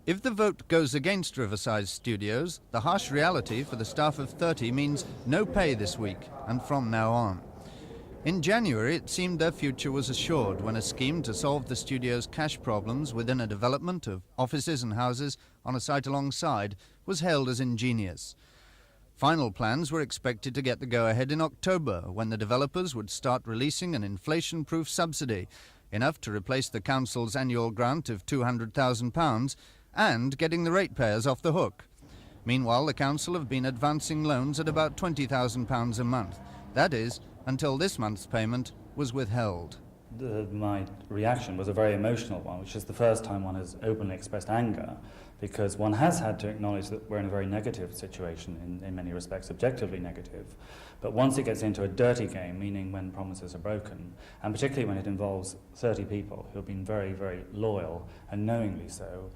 If the vote goes against Riverside Studios, the harsh reality for the staff of THEA means no pay this week and from now on. In January, it seemed their future was assured when a scheme to solve the studio's cash problems within a development of offices and houses on a site alongside was hailed as ingenious. Final plans were expected to get the go-ahead in October, when the developers would start releasing an inflation-proof subsidy, enough to replace the council's annual grant of £200,000 and getting the ratepayers off the hook. Meanwhile, the council have been advancing loans at about £20,000 a month. That is, until this month's payment was withheld. My reaction was a very emotional one, which is the first time one has openly expressed anger, because one has had to acknowledge that we're in a very negative situation, in many respects objectively negative. But once it gets into a dirty game, meaning when promises are broken, and particularly when it involves 30 people who have been very, very loyal, and knowingly so,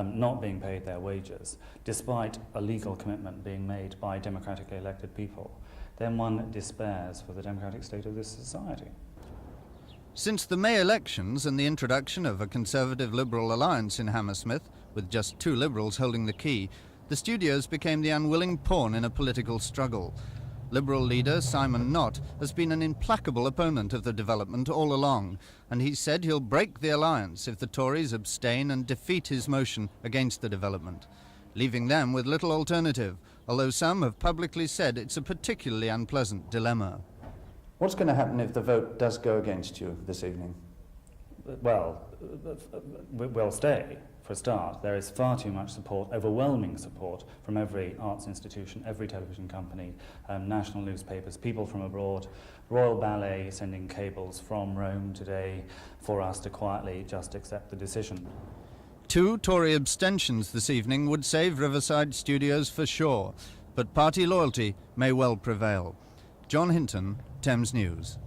not being paid their wages, despite a legal commitment being made by democratically elected people, then one despairs for the democratic state of this society. Since the May elections and the introduction of a Conservative-Liberal alliance in Hammersmith, with just 2 Liberals holding the key, the studios became the unwilling pawn in a political struggle. Liberal leader Simon Knott has been an implacable opponent of the development all along, and he said he'll break the alliance if the Tories abstain and defeat his motion against the development, leaving them with little alternative, although some have publicly said it's a particularly unpleasant dilemma. What's going to happen if the vote does go against you this evening? Well, we'll stay, for a start. There is far too much support, overwhelming support, from every arts institution, every television company, national newspapers, people from abroad, Royal Ballet sending cables from Rome today for us to quietly just accept the decision. 2 Tory abstentions this evening would save Riverside Studios for sure, but party loyalty may well prevail. John Hinton, Thames News.